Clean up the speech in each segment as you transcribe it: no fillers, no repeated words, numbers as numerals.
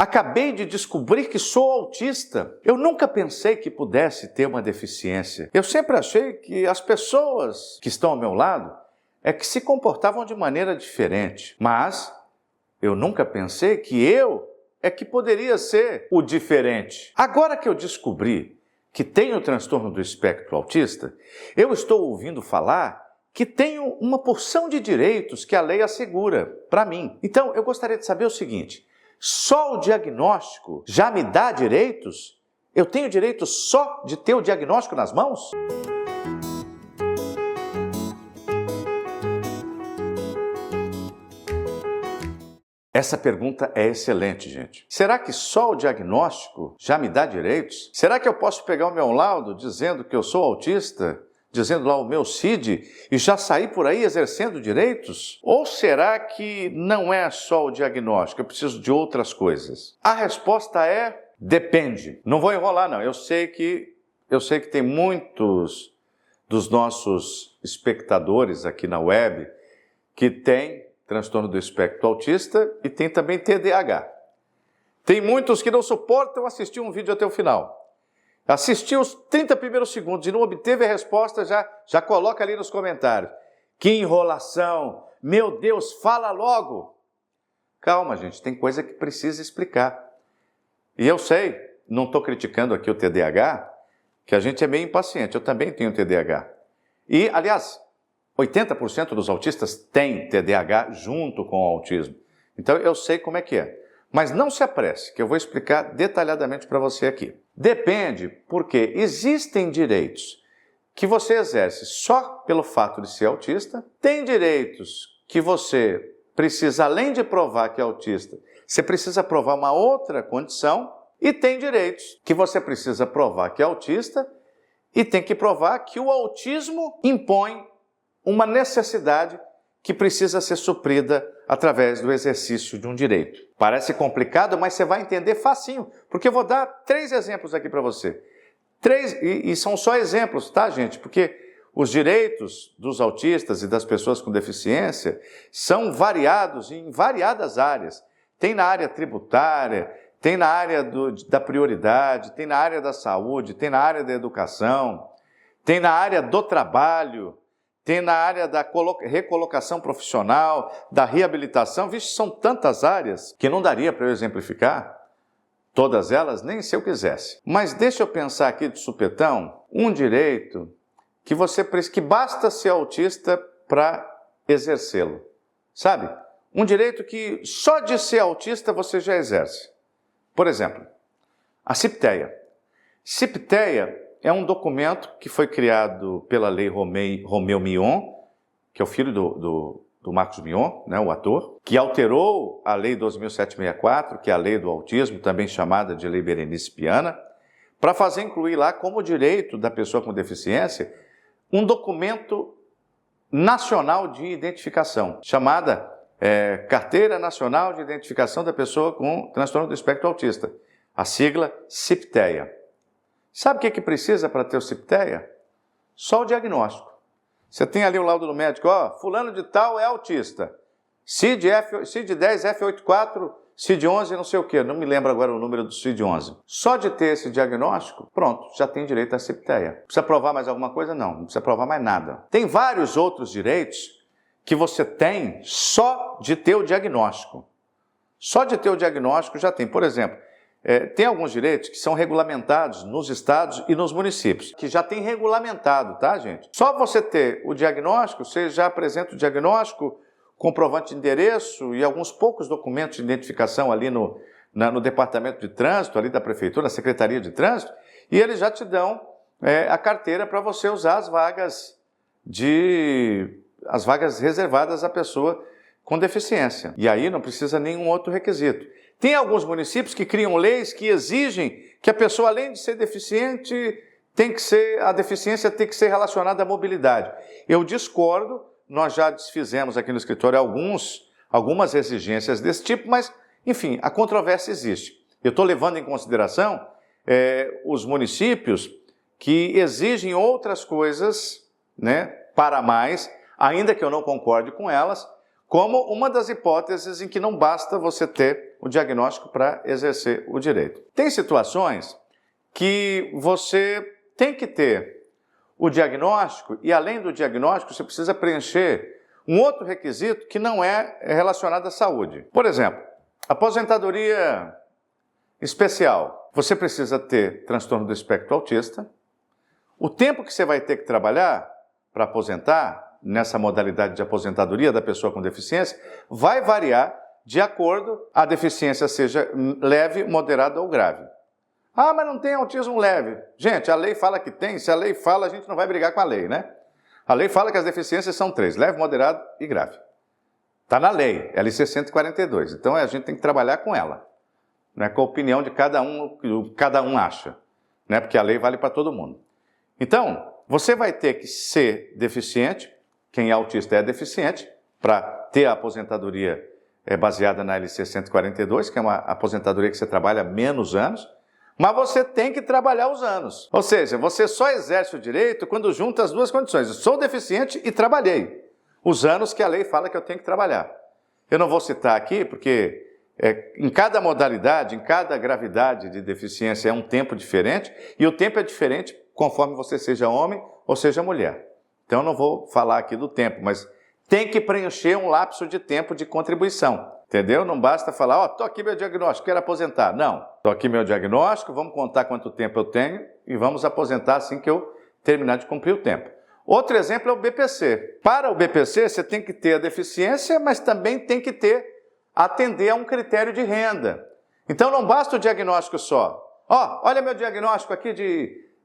Acabei de descobrir que sou autista. Eu nunca pensei que pudesse ter uma deficiência. Eu sempre achei que as pessoas que estão ao meu lado é que se comportavam de maneira diferente. Mas eu nunca pensei que eu é que poderia ser o diferente. Agora que eu descobri que tenho o transtorno do espectro autista, eu estou ouvindo falar que tenho uma porção de direitos que a lei assegura para mim. Então, eu gostaria de saber o seguinte: só o diagnóstico já me dá direitos? Eu tenho direito só de ter o diagnóstico nas mãos? Essa pergunta é excelente, gente. Será que só o diagnóstico já me dá direitos? Será que eu posso pegar o meu laudo dizendo que eu sou autista, dizendo lá o meu CID, e já sair por aí exercendo direitos? Ou será que não é só o diagnóstico, eu preciso de outras coisas? A resposta é: depende. Não vou enrolar, não. Eu sei que tem muitos dos nossos espectadores aqui na web que têm transtorno do espectro autista e tem também TDAH. Tem muitos que não suportam assistir um vídeo até o final. Assistiu os 30 primeiros segundos e não obteve a resposta, já coloca ali nos comentários: que enrolação! Meu Deus, fala logo! Calma, gente, tem coisa que precisa explicar. E eu sei, não estou criticando aqui o TDAH, que a gente é meio impaciente. Eu também tenho TDAH. E, aliás, 80% dos autistas têm TDAH junto com o autismo. Então eu sei como é que é. Mas não se apresse, que eu vou explicar detalhadamente para você aqui. Depende, porque existem direitos que você exerce só pelo fato de ser autista, tem direitos que você precisa, além de provar que é autista, você precisa provar uma outra condição, e tem direitos que você precisa provar que é autista e tem que provar que o autismo impõe uma necessidade que precisa ser suprida através do exercício de um direito. Parece complicado, mas você vai entender facinho, porque eu vou dar 3 exemplos aqui para você. 3, e são só exemplos, tá, gente? Porque os direitos dos autistas e das pessoas com deficiência são variados em variadas áreas. Tem na área tributária, tem na área da prioridade, tem na área da saúde, tem na área da educação, tem na área do trabalho, tem na área da recolocação profissional, da reabilitação. Vixe, são tantas áreas que não daria para eu exemplificar todas elas, nem se eu quisesse. Mas deixa eu pensar aqui de supetão um direito que basta ser autista para exercê-lo. Sabe? Um direito que só de ser autista você já exerce. Por exemplo, a CIPTEA. CIPTEA é um documento que foi criado pela Lei Romeu Mion, que é o filho do Marcos Mion, né, o ator, que alterou a Lei 12.764, que é a Lei do Autismo, também chamada de Lei Berenice Piana, para fazer incluir lá como direito da pessoa com deficiência um documento nacional de identificação, chamada Carteira Nacional de Identificação da Pessoa com Transtorno do Espectro Autista, a sigla CIPTEA. Sabe o que precisa para ter o CIPTEA? Só o diagnóstico. Você tem ali o laudo do médico, ó, fulano de tal é autista. CID-10, F84, CID-11, não sei o quê, não me lembro agora o número do CID-11. Só de ter esse diagnóstico, pronto, já tem direito à CIPTEA. Precisa provar mais alguma coisa? Não precisa provar mais nada. Tem vários outros direitos que você tem só de ter o diagnóstico. Só de ter o diagnóstico já tem. Por exemplo, tem alguns direitos que são regulamentados nos estados e nos municípios, que já tem regulamentado, tá, gente? Só você ter o diagnóstico, você já apresenta o diagnóstico, comprovante de endereço e alguns poucos documentos de identificação ali no departamento de trânsito, ali da prefeitura, na secretaria de trânsito, e eles já te dão a carteira para você usar as vagas reservadas à pessoa com deficiência. E aí não precisa nenhum outro requisito. Tem alguns municípios que criam leis que exigem que a pessoa, além de ser deficiente, a deficiência tem que ser relacionada à mobilidade. Eu discordo, nós já desfizemos aqui no escritório algumas exigências desse tipo, mas, enfim, a controvérsia existe. Eu estou levando em consideração os municípios que exigem outras coisas, né, para mais, ainda que eu não concorde com elas, como uma das hipóteses em que não basta você ter o diagnóstico para exercer o direito. Tem situações que você tem que ter o diagnóstico e, além do diagnóstico, você precisa preencher um outro requisito que não é relacionado à saúde. Por exemplo, aposentadoria especial. Você precisa ter transtorno do espectro autista. O tempo que você vai ter que trabalhar para aposentar, nessa modalidade de aposentadoria da pessoa com deficiência, vai variar de acordo a deficiência seja leve, moderada ou grave. Ah, mas não tem autismo leve. Gente, a lei fala que tem. Se a lei fala, a gente não vai brigar com a lei, né? A lei fala que as deficiências são 3, leve, moderado e grave. Está na lei, LC 142. Então a gente tem que trabalhar com ela. Não é com a opinião de cada um, o que cada um acha. Né? Porque a lei vale para todo mundo. Então, você vai ter que ser deficiente, quem é autista é deficiente, para ter a aposentadoria baseada na LC 142, que é uma aposentadoria que você trabalha menos anos, mas você tem que trabalhar os anos. Ou seja, você só exerce o direito quando junta as duas condições. Eu sou deficiente e trabalhei os anos que a lei fala que eu tenho que trabalhar. Eu não vou citar aqui, porque em cada modalidade, em cada gravidade de deficiência é um tempo diferente, e o tempo é diferente conforme você seja homem ou seja mulher. Então eu não vou falar aqui do tempo, mas tem que preencher um lapso de tempo de contribuição. Entendeu? Não basta falar, ó, tô aqui meu diagnóstico, quero aposentar. Não, tô aqui meu diagnóstico, vamos contar quanto tempo eu tenho e vamos aposentar assim que eu terminar de cumprir o tempo. Outro exemplo é o BPC. Para o BPC, você tem que ter a deficiência, mas também tem que atender a um critério de renda. Então não basta o diagnóstico só. Ó, olha meu diagnóstico aqui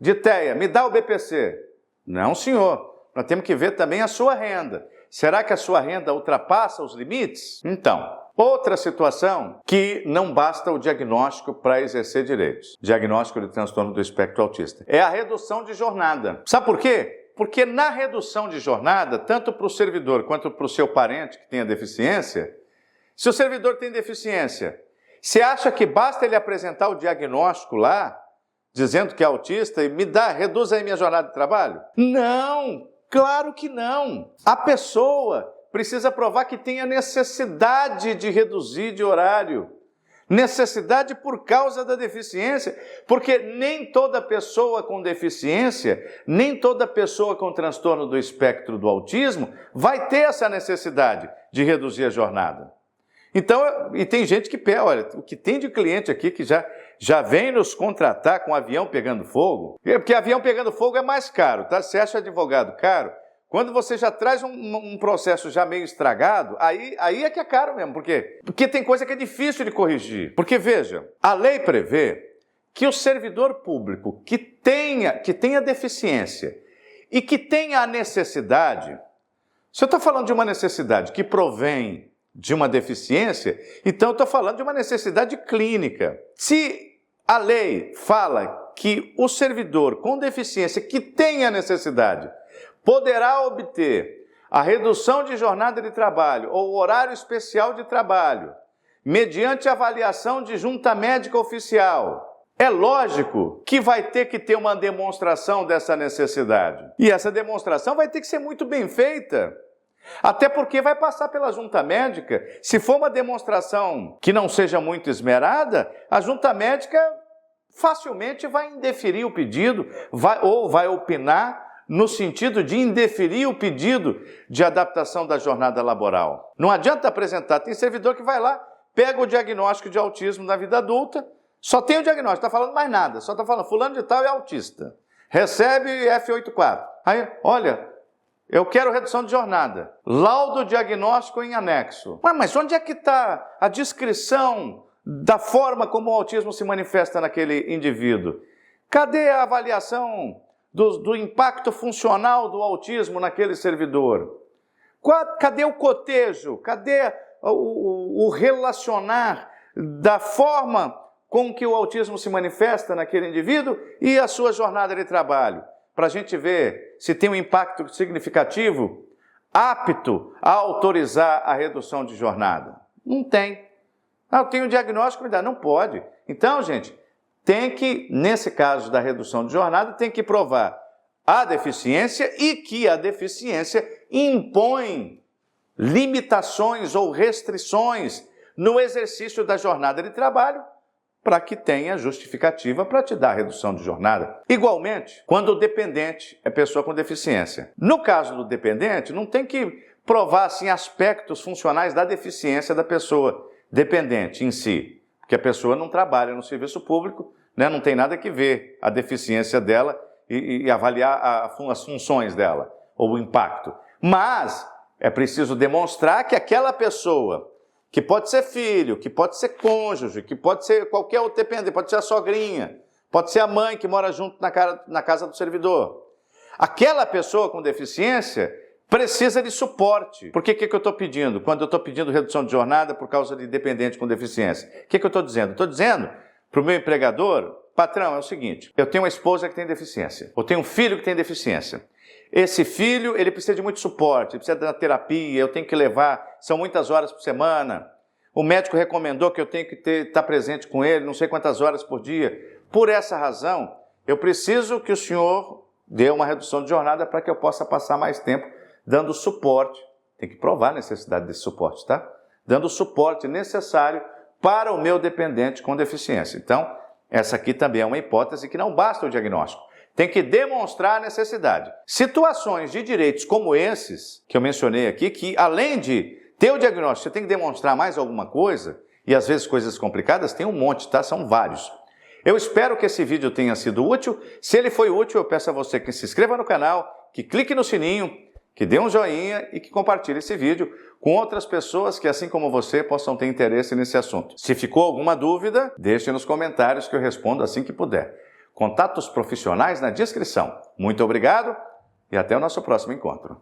de TEA, me dá o BPC. Não, senhor. Nós temos que ver também a sua renda. Será que a sua renda ultrapassa os limites? Então, outra situação que não basta o diagnóstico para exercer direitos, diagnóstico de transtorno do espectro autista, é a redução de jornada. Sabe por quê? Porque na redução de jornada, tanto para o servidor quanto para o seu parente que tenha deficiência, se o servidor tem deficiência, você acha que basta ele apresentar o diagnóstico lá, dizendo que é autista, e reduz aí minha jornada de trabalho? Não! Claro que não. A pessoa precisa provar que tem a necessidade de reduzir de horário. Necessidade por causa da deficiência. Porque nem toda pessoa com deficiência, nem toda pessoa com transtorno do espectro do autismo vai ter essa necessidade de reduzir a jornada. Então, e tem gente que pega, olha, o que tem de cliente aqui que já vem nos contratar com avião pegando fogo, porque avião pegando fogo é mais caro, tá? Você acha advogado caro? Quando você já traz um processo já meio estragado, aí é que é caro mesmo. Por quê? Porque tem coisa que é difícil de corrigir. Porque, veja, a lei prevê que o servidor público que tenha deficiência e que tenha a necessidade, se eu estou falando de uma necessidade que provém de uma deficiência, então eu estou falando de uma necessidade clínica. Se a lei fala que o servidor com deficiência que tenha necessidade poderá obter a redução de jornada de trabalho ou horário especial de trabalho, mediante avaliação de junta médica oficial, é lógico que vai ter que ter uma demonstração dessa necessidade. E essa demonstração vai ter que ser muito bem feita. Até porque vai passar pela junta médica. Se for uma demonstração que não seja muito esmerada, a junta médica facilmente vai indeferir o pedido ou vai opinar no sentido de indeferir o pedido de adaptação da jornada laboral. Não adianta apresentar. Tem servidor que vai lá, pega o diagnóstico de autismo na vida adulta, só tem o diagnóstico, não está falando mais nada, só está falando fulano de tal é autista. Recebe F84. Aí, olha, eu quero redução de jornada. Laudo diagnóstico em anexo. Mas onde é que está a descrição da forma como o autismo se manifesta naquele indivíduo? Cadê a avaliação do impacto funcional do autismo naquele servidor? Cadê o cotejo? Cadê o relacionar da forma com que o autismo se manifesta naquele indivíduo e a sua jornada de trabalho? Para a gente ver se tem um impacto significativo, apto a autorizar a redução de jornada. Não tem. Eu tenho um diagnóstico, me dá. Não pode. Então, gente, tem que, nesse caso da redução de jornada, tem que provar a deficiência e que a deficiência impõe limitações ou restrições no exercício da jornada de trabalho para que tenha justificativa para te dar a redução de jornada. Igualmente, quando o dependente é pessoa com deficiência. No caso do dependente, não tem que provar assim, aspectos funcionais da deficiência da pessoa dependente em si, porque a pessoa não trabalha no serviço público, né? Não tem nada que ver a deficiência dela e avaliar as funções dela, ou o impacto. Mas é preciso demonstrar que aquela pessoa, que pode ser filho, que pode ser cônjuge, que pode ser qualquer outro dependente, pode ser a sogrinha, pode ser a mãe que mora junto na casa do servidor. Aquela pessoa com deficiência precisa de suporte. Porque o que eu estou pedindo? Quando eu estou pedindo redução de jornada por causa de dependente com deficiência, o que eu estou dizendo? Estou dizendo para o meu empregador, patrão, é o seguinte, eu tenho uma esposa que tem deficiência, eu tenho um filho que tem deficiência. Esse filho, ele precisa de muito suporte, ele precisa da terapia, eu tenho que levar, são muitas horas por semana. O médico recomendou que eu tenho que estar presente com ele, não sei quantas horas por dia. Por essa razão, eu preciso que o senhor dê uma redução de jornada para que eu possa passar mais tempo dando suporte. Tem que provar a necessidade desse suporte, tá? Dando o suporte necessário para o meu dependente com deficiência. Então, essa aqui também é uma hipótese que não basta o diagnóstico. Tem que demonstrar a necessidade. Situações de direitos como esses, que eu mencionei aqui, que além de ter o diagnóstico, você tem que demonstrar mais alguma coisa, e às vezes coisas complicadas, tem um monte, tá? São vários. Eu espero que esse vídeo tenha sido útil. Se ele foi útil, eu peço a você que se inscreva no canal, que clique no sininho, que dê um joinha e que compartilhe esse vídeo com outras pessoas que, assim como você, possam ter interesse nesse assunto. Se ficou alguma dúvida, deixe nos comentários que eu respondo assim que puder. Contatos profissionais na descrição. Muito obrigado e até o nosso próximo encontro.